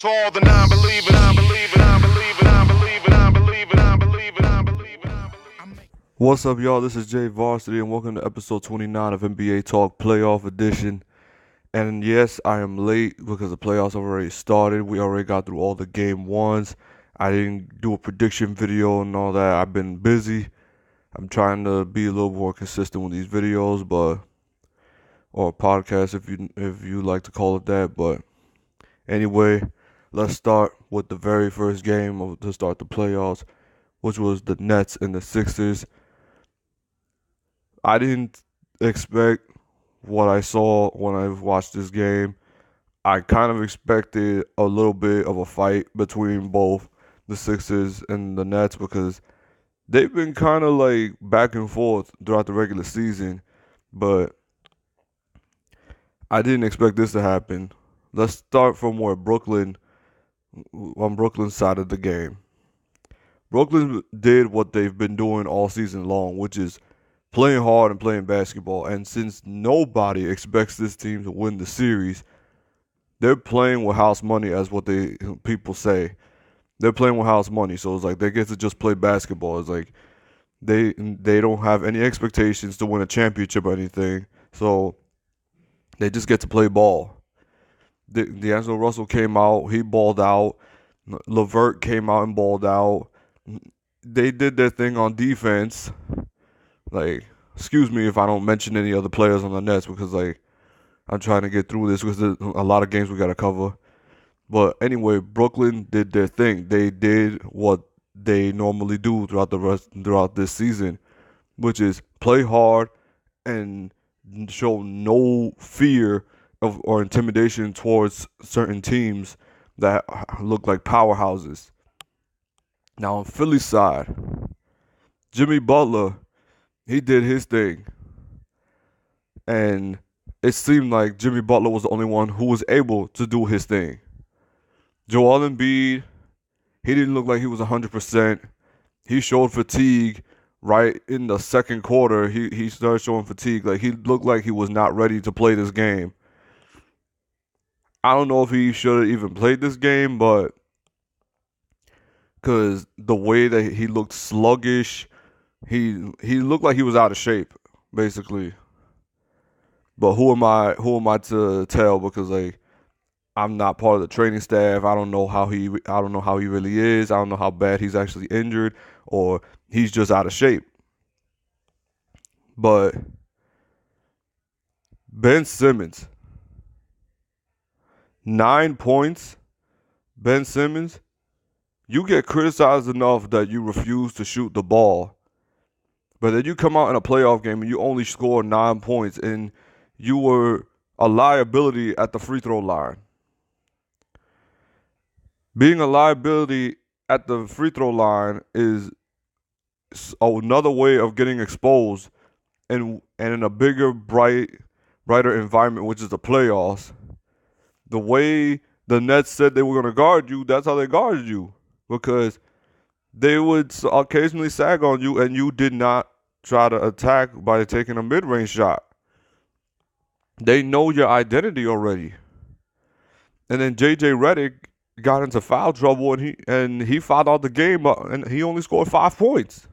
For all the non-believers, non-believers, non-believers, non-believers, non-believers, non-believers, non-believers, non-believers. What's up, y'all? This is Jay Varsity, and welcome to episode 29 of NBA Talk Playoff Edition. And yes, I am late because the playoffs have already started. We already got through all the game ones. I didn't do a prediction video and all that. I've been busy. I'm trying to be a little more consistent with these videos, or podcast if you like to call it that. But anyway, let's start with the very first game to start the playoffs, which was the Nets and the Sixers. I didn't expect what I saw when I watched this game. I kind of expected a little bit of a fight between both the Sixers and the Nets because they've been kind of like back and forth throughout the regular season, but I didn't expect this to happen. Let's start from on Brooklyn's side of the game. Brooklyn did what they've been doing all season long, which is playing hard and playing basketball. And since nobody expects this team to win the series, they're playing with house money, as what people say. They're playing with house money, so it's like they get to just play basketball. It's like they don't have any expectations to win a championship or anything, so they just get to play ball. D'Angelo Russell came out, he balled out. LeVert came out and balled out. They did their thing on defense. Like, excuse me if I don't mention any other players on the Nets because, like, I'm trying to get through this because there's a lot of games we got to cover. But anyway, Brooklyn did their thing. They did what they normally do throughout this season, which is play hard and show no fear or intimidation towards certain teams that look like powerhouses. Now on Philly's side, Jimmy Butler, he did his thing. And it seemed like Jimmy Butler was the only one who was able to do his thing. Joel Embiid, he didn't look like he was 100%. He showed fatigue right in the second quarter. He started showing fatigue. Like, he looked like he was not ready to play this game. I don't know if he should have even played this game, but because the way that he looked sluggish, he looked like he was out of shape, basically. But who am I to tell? Because, like, I'm not part of the training staff. I don't know how he really is. I don't know how bad he's actually injured or he's just out of shape. But Ben Simmons, 9 points. Ben Simmons, you get criticized enough that you refuse to shoot the ball. But then you come out in a playoff game and you only score 9 points and you were a liability at the free throw line. Being a liability at the free throw line is another way of getting exposed and in a bigger, brighter environment, which is the playoffs. The way the Nets said they were going to guard you, that's how they guarded you. Because they would occasionally sag on you and you did not try to attack by taking a mid-range shot. They know your identity already. And then JJ Redick got into foul trouble and he fouled out the game and he only scored 5 points.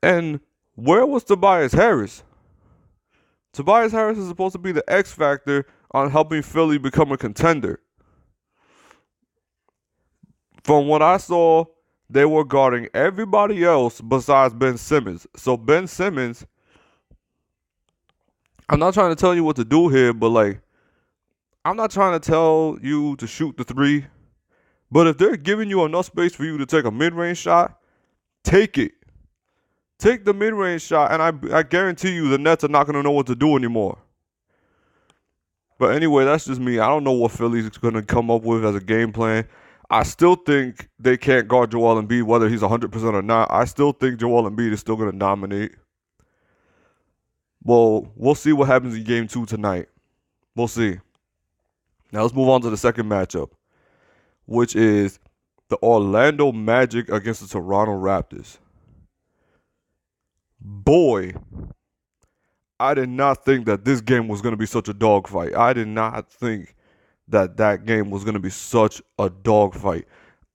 And where was Tobias Harris? Tobias Harris is supposed to be the X factor on helping Philly become a contender. From what I saw, they were guarding everybody else besides Ben Simmons. So Ben Simmons, I'm not trying to tell you what to do here, but, like, I'm not trying to tell you to shoot the three. But if they're giving you enough space for you to take a mid-range shot, take it. Take the mid-range shot, and I guarantee you the Nets are not going to know what to do anymore. But anyway, that's just me. I don't know what Philly's going to come up with as a game plan. I still think they can't guard Joel Embiid, whether he's 100% or not. I still think Joel Embiid is still going to dominate. Well, we'll see what happens in Game 2 tonight. We'll see. Now let's move on to the second matchup, which is the Orlando Magic against the Toronto Raptors. Boy, I did not think that this game was going to be such a dogfight. I did not think that game was going to be such a dogfight.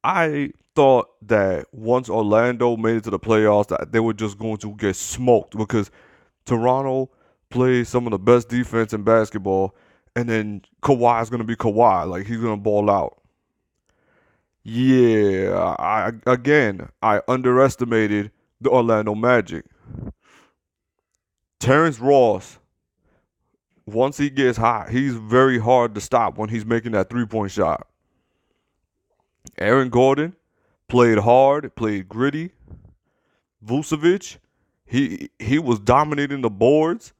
I thought that once Orlando made it to the playoffs, that they were just going to get smoked because Toronto plays some of the best defense in basketball, and then Kawhi is going to be Kawhi. Like, he's going to ball out. Yeah, I underestimated the Orlando Magic. Terrence Ross, once he gets hot, he's very hard to stop when he's making that three-point shot. Aaron Gordon played hard, played gritty. Vucevic, he was dominating the boards.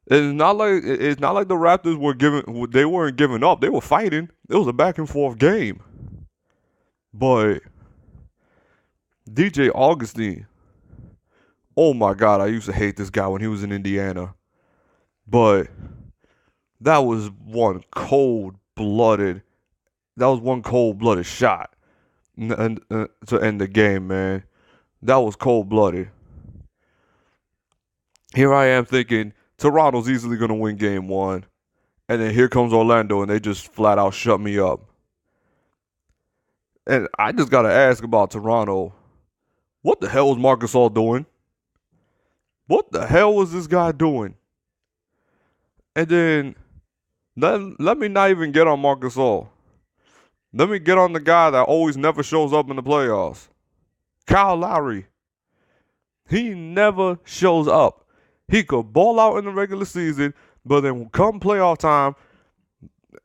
It's not like the Raptors weren't giving up. They were fighting. It was a back and forth game. But DJ Augustine, oh my God, I used to hate this guy when he was in Indiana. But that was one cold-blooded shot to end the game, man. That was cold-blooded. Here I am thinking Toronto's easily going to win game one. And then here comes Orlando, and they just flat out shut me up. And I just got to ask about Toronto. What the hell was Marc Gasol doing? What the hell was this guy doing? And then let me not even get on Marc Gasol. Let me get on the guy that always never shows up in the playoffs. Kyle Lowry. He never shows up. He could ball out in the regular season, but then come playoff time,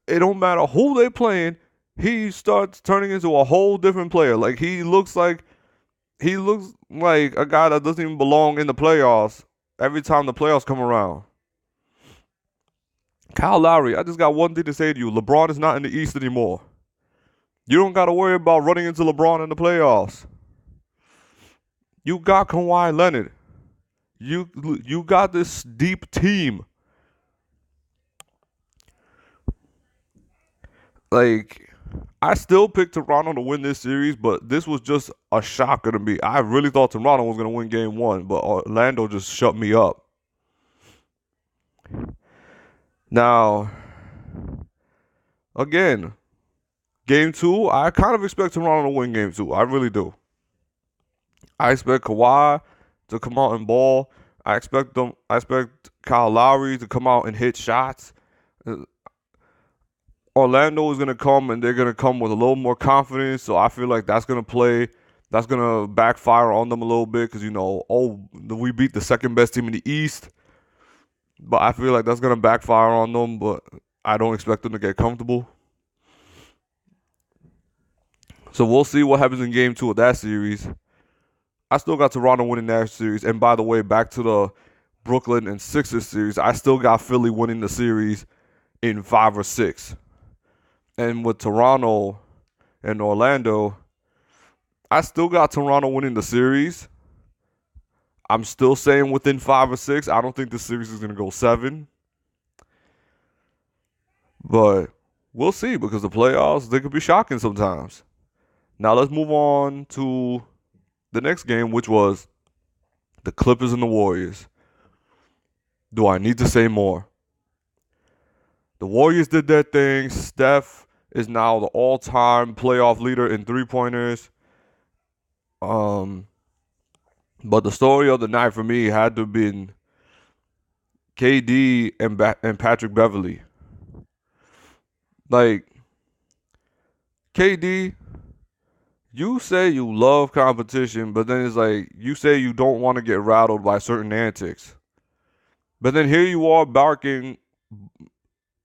it don't matter who they playing, he starts turning into a whole different player. Like, he looks like a guy that doesn't even belong in the playoffs every time the playoffs come around. Kyle Lowry, I just got one thing to say to you. LeBron is not in the East anymore. You don't got to worry about running into LeBron in the playoffs. You got Kawhi Leonard. You got this deep team. Like, I still picked Toronto to win this series, but this was just a shocker to me. I really thought Toronto was going to win game one, but Orlando just shut me up. Now, again, game two, I kind of expect Toronto to win game two. I really do. I expect Kawhi to come out and ball. I expect Kyle Lowry to come out and hit shots. Orlando is going to come, and they're going to come with a little more confidence. So I feel like that's going to backfire on them a little bit because, we beat the second best team in the East. But I feel like that's going to backfire on them, but I don't expect them to get comfortable. So we'll see what happens in game two of that series. I still got Toronto winning that series. And by the way, back to the Brooklyn and Sixers series, I still got Philly winning the series in 5 or 6. And with Toronto and Orlando, I still got Toronto winning the series. I'm still saying within 5 or 6. I don't think the series is going to go 7. But we'll see, because the playoffs, they could be shocking sometimes. Now let's move on to the next game, which was the Clippers and the Warriors. Do I need to say more? The Warriors did their thing. Steph is now the all-time playoff leader in three-pointers. But the story of the night for me had to have been KD and Patrick Beverley. Like, KD, you say you love competition, but then it's like you say you don't want to get rattled by certain antics. But then here you are barking.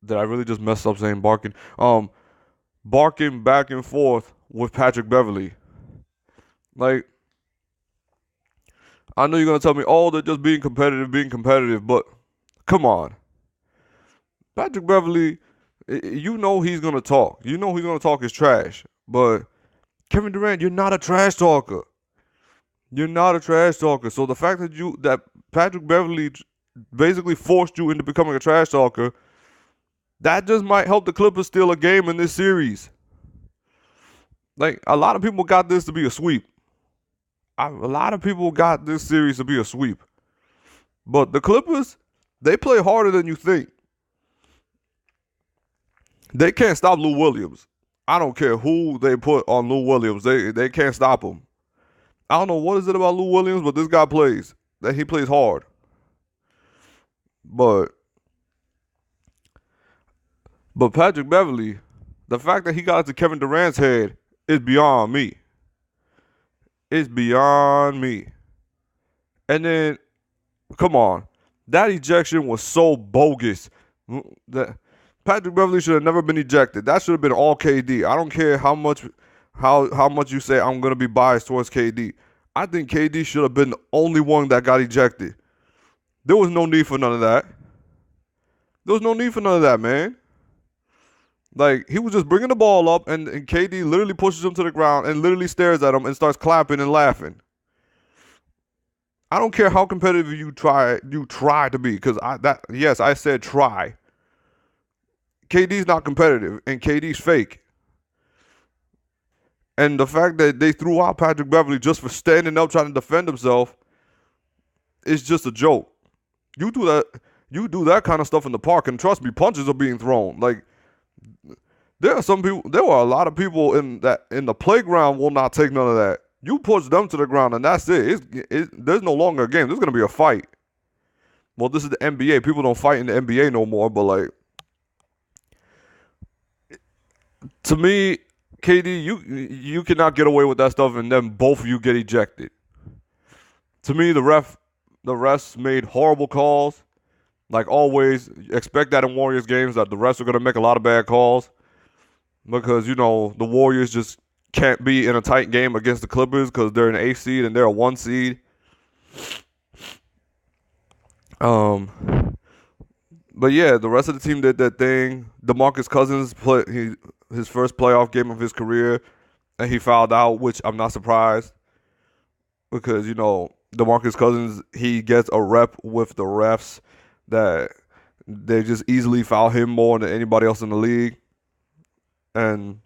Did I really just mess up saying barking? Barking back and forth with Patrick Beverley. Like, I know you're going to tell me, oh, they're just being competitive, but come on. Patrick Beverley, you know he's going to talk. You know he's going to talk his trash. But Kevin Durant, you're not a trash talker. You're not a trash talker. So the fact that Patrick Beverley basically forced you into becoming a trash talker, that just might help the Clippers steal a game in this series. Like, a lot of people got this to be a sweep. A lot of people got this series to be a sweep. But the Clippers, they play harder than you think. They can't stop Lou Williams. I don't care who they put on Lou Williams. They can't stop him. I don't know what is it about Lou Williams, but this guy plays. That he plays hard. But Patrick Beverley, the fact that he got into Kevin Durant's head is beyond me. It's beyond me. And then, come on, that ejection was so bogus. That Patrick Beverley should have never been ejected. That should have been all KD. I don't care how much you say I'm gonna be biased towards KD. I think KD should have been the only one that got ejected. There was no need for none of that. There was no need for none of that, man. Like, he was just bringing the ball up, and KD literally pushes him to the ground and literally stares at him and starts clapping and laughing. I don't care how competitive you try to be, because I said try. KD's not competitive, and KD's fake. And the fact that they threw out Patrick Beverley just for standing up trying to defend himself is just a joke. You do that kind of stuff in the park, and trust me, punches are being thrown. Like, there were a lot of people in the playground will not take none of that. You push them to the ground, and that's it. There's no longer a game. There's gonna be a fight. Well, this is the NBA. People don't fight in the NBA no more. But like, to me, KD, you cannot get away with that stuff, and then both of you get ejected. To me, the refs made horrible calls. Like always, expect that in Warriors games that the refs are gonna make a lot of bad calls, because the Warriors just can't be in a tight game against the Clippers because they're an 8 seed and they're a 1 seed. But yeah, the rest of the team did that thing. DeMarcus Cousins played his first playoff game of his career, and he fouled out, which I'm not surprised, because DeMarcus Cousins, he gets a rep with the refs that they just easily foul him more than anybody else in the league. And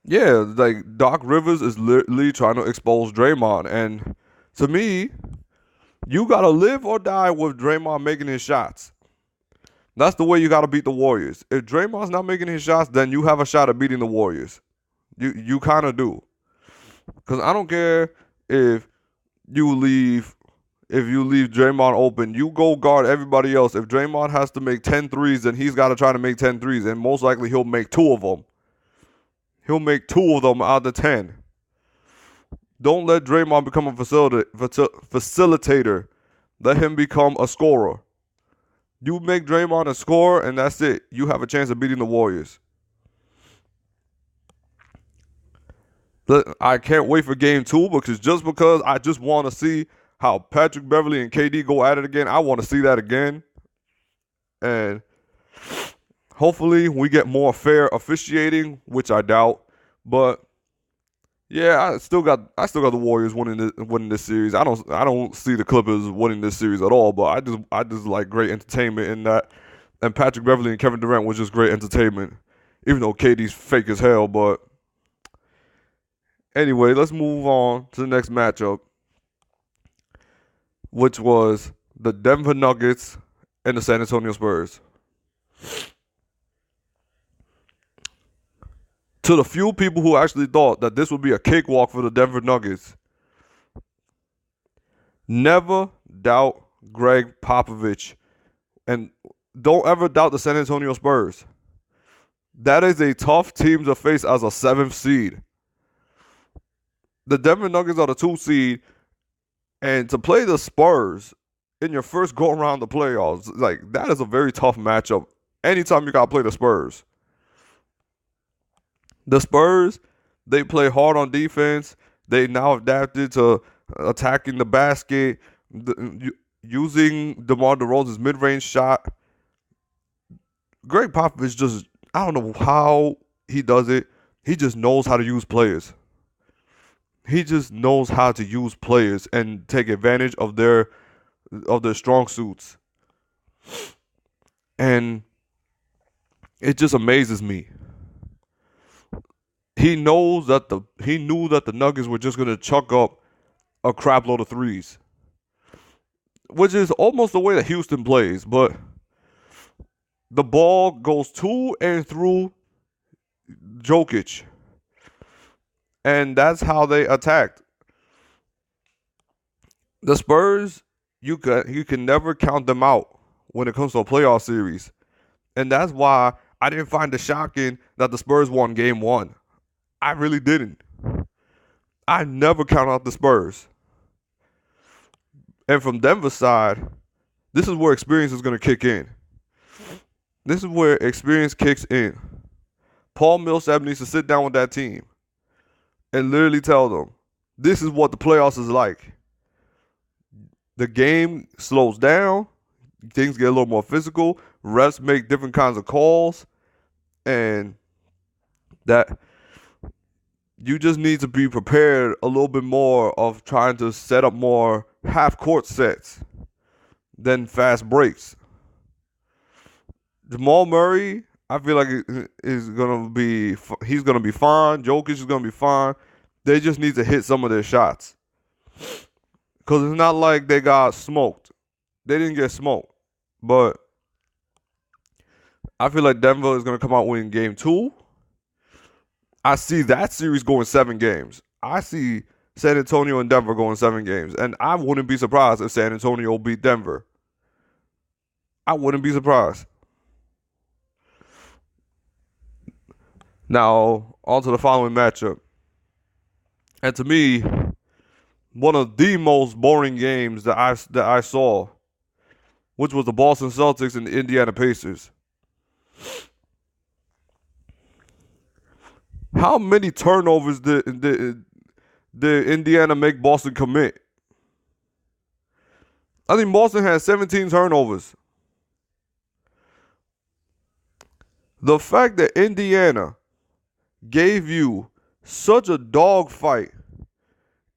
yeah, like, Doc Rivers is literally trying to expose Draymond. And to me, you got to live or die with Draymond making his shots. That's the way you got to beat the Warriors. If Draymond's not making his shots, then you have a shot at beating the Warriors. You kind of do. Because I don't care if you leave Draymond open, you go guard everybody else. If Draymond has to make 10 threes, then he's got to try to make 10 threes, and most likely he'll make 2 of them. He'll make 2 of them out of 10. Don't let Draymond become a facilitator. Let him become a scorer. You make Draymond a scorer, and that's it. You have a chance of beating the Warriors. I can't wait for game 2, because I just want to see how Patrick Beverley and KD go at it again. I want to see that again. And hopefully we get more fair officiating, which I doubt. But yeah, I still got the Warriors winning this series. I don't see the Clippers winning this series at all. But I just like great entertainment in that. And Patrick Beverley and Kevin Durant was just great entertainment, even though KD's fake as hell. But anyway, let's move on to the next matchup, which was the Denver Nuggets and the San Antonio Spurs. To the few people who actually thought that this would be a cakewalk for the Denver Nuggets, never doubt Greg Popovich, and don't ever doubt the San Antonio Spurs. That is a tough team to face as a 7th seed. The Denver Nuggets are the 2 seed, and to play the Spurs in your first go around the playoffs, like, that is a very tough matchup anytime you got to play the Spurs. The Spurs, they play hard on defense. They now adapted to attacking the basket, using DeMar DeRozan's mid-range shot. Greg Popovich just, I don't know how he does it. He just knows how to use players. He just knows how to use players and take advantage of their strong suits. And it just amazes me. He knew that the Nuggets were just going to chuck up a crap load of threes, which is almost the way that Houston plays. But the ball goes to and through Jokic. And that's how they attacked. The Spurs, you can never count them out when it comes to a playoff series. And that's why I didn't find it shocking that the Spurs won game 1. I really didn't. I never count out the Spurs. And from Denver's side, this is where experience is going to kick in. This is where experience kicks in. Paul Millsap needs to sit down with that team and literally tell them, this is what the playoffs is like. The game slows down. Things get a little more physical. Refs make different kinds of calls. And that you just need to be prepared a little bit more of trying to set up more half-court sets than fast breaks. Jamal Murray, I feel like he's gonna be fine. Jokic is gonna be fine. They just need to hit some of their shots, because it's not like they got smoked. They didn't get smoked, but I feel like Denver is gonna come out winning game 2. I see that series going 7 games. I see San Antonio and Denver going 7 games, and I wouldn't be surprised if San Antonio beat Denver. I wouldn't be surprised. Now, on to the following matchup. And to me, one of the most boring games that I saw, which was the Boston Celtics and the Indiana Pacers. How many turnovers did Indiana make Boston commit? I think Boston had 17 turnovers. The fact that Indiana gave you such a dogfight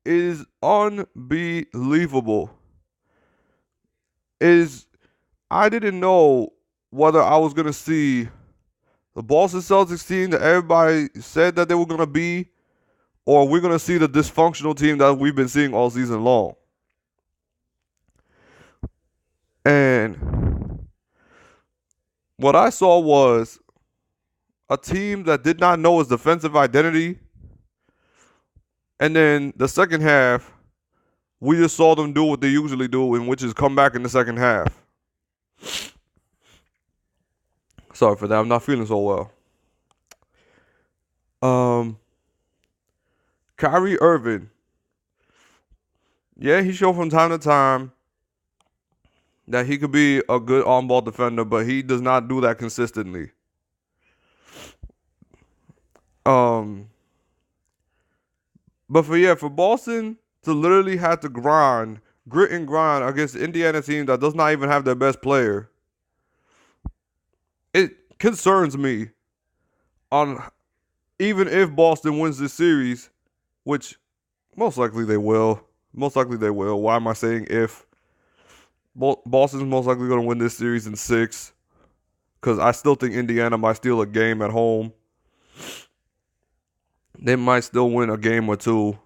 is unbelievable. I didn't know whether I was gonna see the Boston Celtics team that everybody said that they were gonna be, or we're gonna see the dysfunctional team that we've been seeing all season long. And what I saw was a team that did not know its defensive identity. And then the second half, we just saw them do what they usually do, and which is come back in the second half. Sorry for that. I'm not feeling so well. Kyrie Irving. Yeah, he showed from time to time that he could be a good on-ball defender, but he does not do that consistently. But for Boston to literally have to grit and grind against the Indiana team that does not even have their best player, it concerns me. On even if Boston wins this series, which most likely they will. Why am I saying if? Boston's most likely going to win this series in 6, because I still think Indiana might steal a game at home. They might still win a game or 2.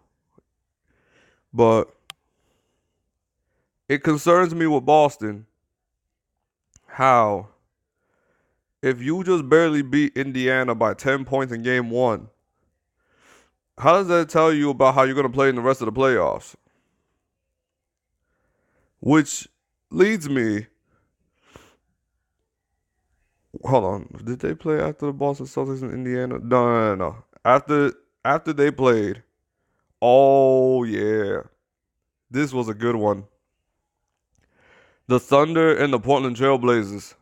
But it concerns me with Boston how if you just barely beat Indiana by 10 points in game 1, how does that tell you about how you're going to play in the rest of the playoffs? Which leads me... Hold on. Did they play after the Boston Celtics in Indiana? No. After they played, oh yeah, this was a good one. The Thunder and the Portland Trail Blazers.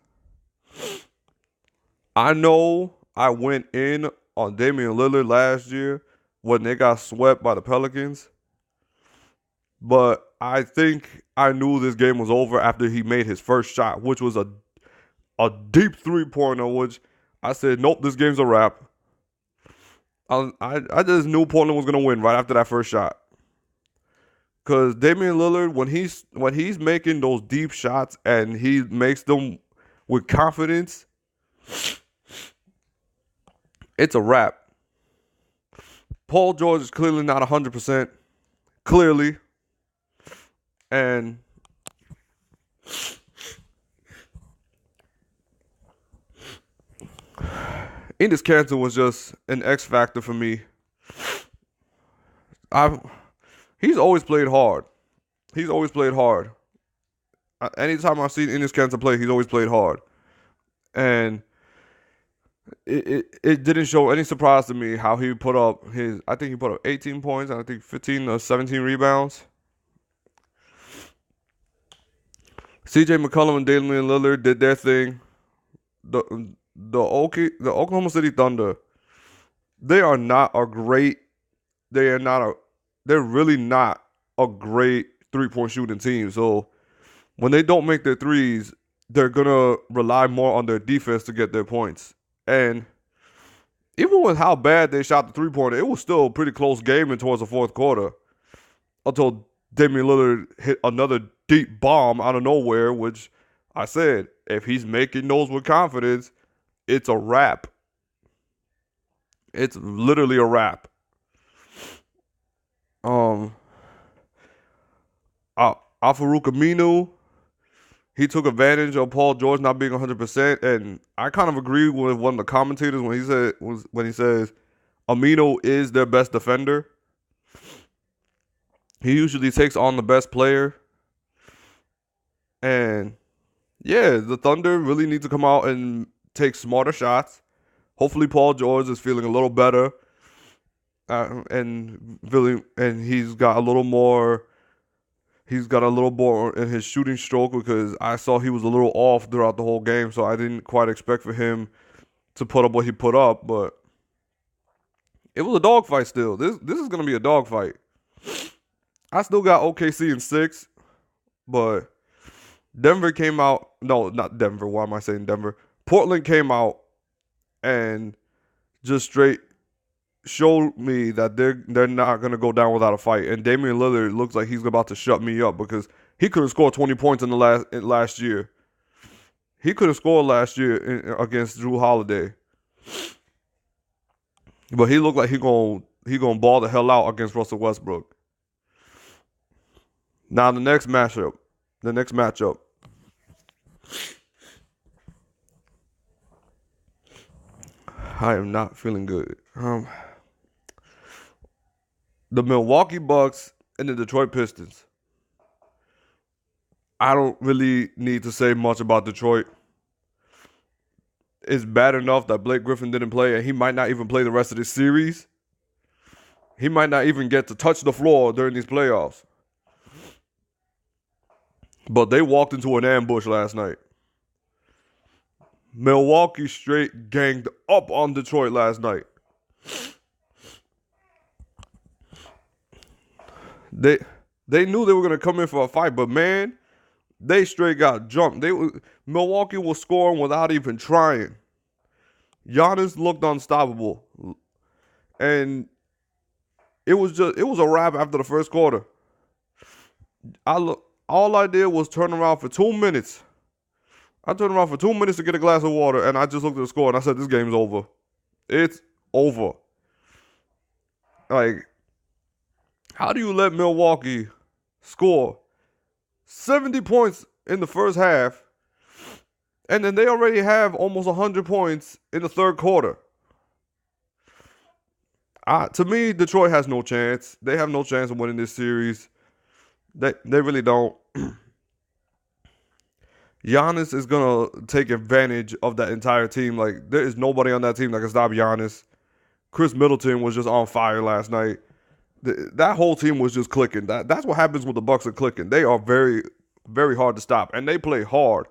I know I went in on Damian Lillard last year when they got swept by the Pelicans, but I think I knew this game was over after he made his first shot, which was a deep three-pointer, which I said, nope, this game's a wrap. I just knew Portland was going to win right after that first shot. Because Damian Lillard, when he's making those deep shots and he makes them with confidence, it's a wrap. Paul George is clearly not 100%. Clearly. And Enes Kanter was just an X factor for me. I He's always played hard. He's always played hard. Anytime I've seen Enes Kanter play, he's always played hard, and it didn't show any surprise to me how he put up his. I think he put up 18 points and I think 15 or 17 rebounds. C.J. McCollum and Damian Lillard did their thing. The the Oklahoma City Thunder, they are not a great. They are not a. They're really not a great 3-point shooting team. So when they don't make their threes, they're gonna rely more on their defense to get their points. And even with how bad they shot the 3-pointer, it was still a pretty close game in towards the fourth quarter until Damian Lillard hit another deep bomb out of nowhere, which I said, if he's making those with confidence, it's a wrap. It's literally a wrap. Al-Farouq Aminu, he took advantage of Paul George not being 100%, and I kind of agree with one of the commentators when he says Aminu is their best defender. He usually takes on the best player, and yeah, the Thunder really need to come out and take smarter shots. Hopefully, Paul George is feeling a little better, and he's got a little more. He's got a little more in his shooting stroke because I saw he was a little off throughout the whole game, so I didn't quite expect for him to put up what he put up. But it was a dogfight still. This is gonna be a dogfight. I still got OKC in 6, but Denver came out. No, not Denver. Why am I saying Denver? Portland came out and just straight showed me that they're not gonna go down without a fight. And Damian Lillard looks like he's about to shut me up because he could have scored 20 points in the last year. He could have scored last year against Jrue Holiday, but he looked like he gonna ball the hell out against Russell Westbrook. Now the next matchup. I am not feeling good. The Milwaukee Bucks and the Detroit Pistons. I don't really need to say much about Detroit. It's bad enough that Blake Griffin didn't play, and he might not even play the rest of this series. He might not even get to touch the floor during these playoffs. But they walked into an ambush last night. Milwaukee straight ganged up on Detroit last night. They knew they were gonna come in for a fight, but man, they straight got jumped. Milwaukee was scoring without even trying. Giannis looked unstoppable, and it was a wrap after the first quarter. All I did was turn around for 2 minutes. I turned around for 2 minutes to get a glass of water, and I just looked at the score and I said, "This game's over. It's over." Like, how do you let Milwaukee score 70 points in the first half, and then they already have almost 100 points in the third quarter? To me, Detroit has no chance. They have no chance of winning this series. They really don't. Giannis is going to take advantage of that entire team. Like, there is nobody on that team that can stop Giannis. Chris Middleton was just on fire last night. That whole team was just clicking. That's what happens when the Bucks are clicking. They are very, very hard to stop, and they play hard.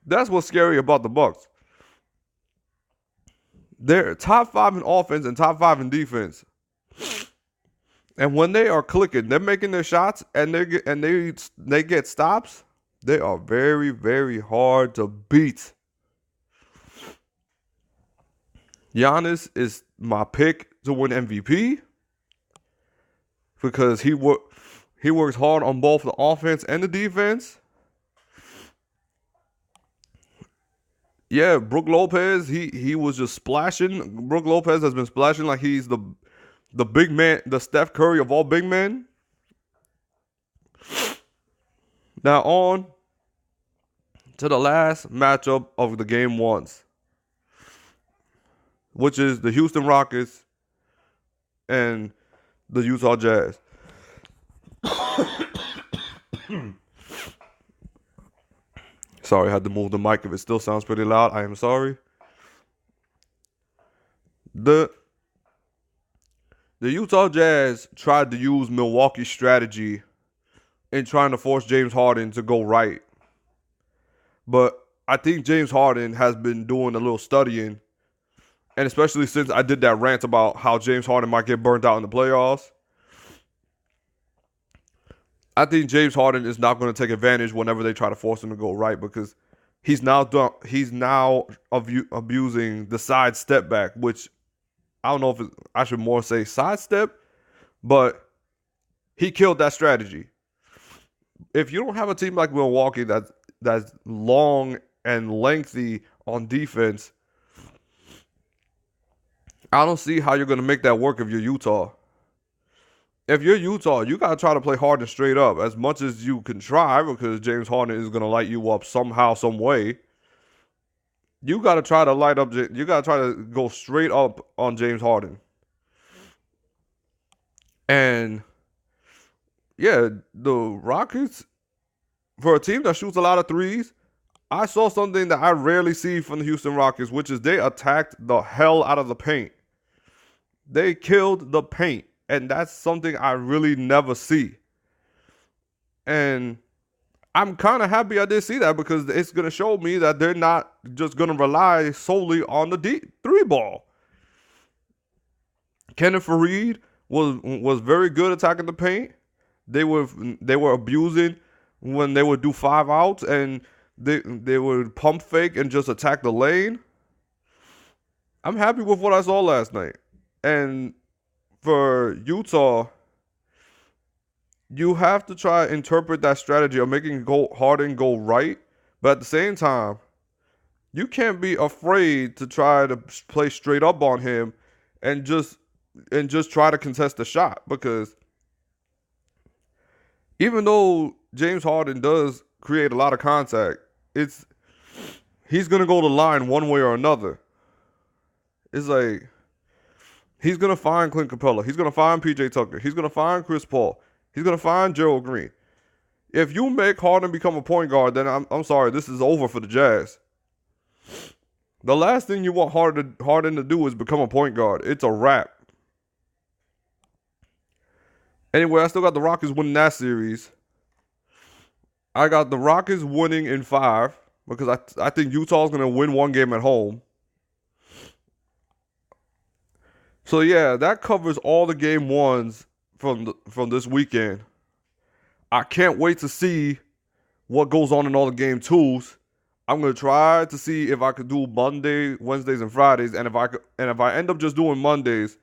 That's what's scary about the Bucks. They're top 5 in offense and top 5 in defense. And when they are clicking, they're making their shots, and they get stops. They are very, very hard to beat. Giannis is my pick to win MVP because he works hard on both the offense and the defense. Yeah, Brook Lopez, he was just splashing. Brook Lopez has been splashing like he's the big man, the Steph Curry of all big men. Now on to the last matchup of the game ones. which is the Houston Rockets and the Utah Jazz. Sorry, I had to move the mic. If it still sounds pretty loud, I am sorry. The Utah Jazz tried to use Milwaukee's strategy in trying to force James Harden to go right. But I think James Harden has been doing a little studying, and especially since I did that rant about how James Harden might get burnt out in the playoffs, I think James Harden is not going to take advantage whenever they try to force him to go right, because he's now abusing the side step back, which I don't know if I should more say sidestep, but he killed that strategy. If you don't have a team like Milwaukee that's long and lengthy on defense, I don't see how you're going to make that work if you're Utah. If you're Utah, you got to try to play Harden straight up as much as you can try, because James Harden is going to light you up somehow, some way. You got to try to light up. You got to try to go straight up on James Harden. And yeah, the Rockets, for a team that shoots a lot of threes, I saw something that I rarely see from the Houston Rockets, which is they attacked the hell out of the paint. They killed the paint. And that's something I really never see. And I'm kind of happy I did see that, because it's going to show me that they're not just going to rely solely on the deep three ball. Kenneth Faried was very good attacking the paint. They were abusing when they would do 5 outs and they would pump fake and just attack the lane. I'm happy with what I saw last night. And for Utah, you have to try to interpret that strategy of making Harden go right, but at the same time, you can't be afraid to try to play straight up on him and just try to contest the shot, because even though James Harden does create a lot of contact, he's gonna go to the line one way or another. It's like, he's going to find Clint Capella. He's going to find PJ Tucker. He's going to find Chris Paul. He's going to find Gerald Green. If you make Harden become a point guard, then I'm sorry, this is over for the Jazz. The last thing you want Harden to do is become a point guard. It's a wrap. Anyway, I still got the Rockets winning that series. I got the Rockets winning in 5, because I think Utah's going to win one game at home. So yeah, that covers all the game ones from this weekend. I can't wait to see what goes on in all the game 2s. I'm gonna try to see if I could do Monday, Wednesdays, and Fridays. And if I end up just doing Mondays,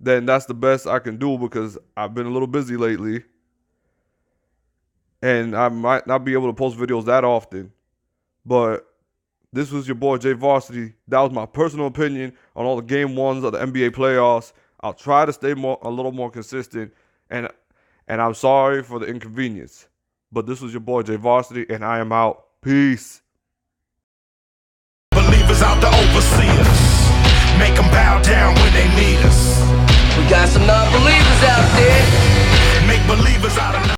then that's the best I can do, because I've been a little busy lately, and I might not be able to post videos that often. But this was your boy Jay Varsity. That was my personal opinion on all the game 1s of the NBA playoffs. I'll try to stay a little more consistent, and I'm sorry for the inconvenience. But this was your boy Jay Varsity, and I am out. Peace. Believers out to oversee us. Make them bow down when they need us. We got some non-believers out there. Make believers out of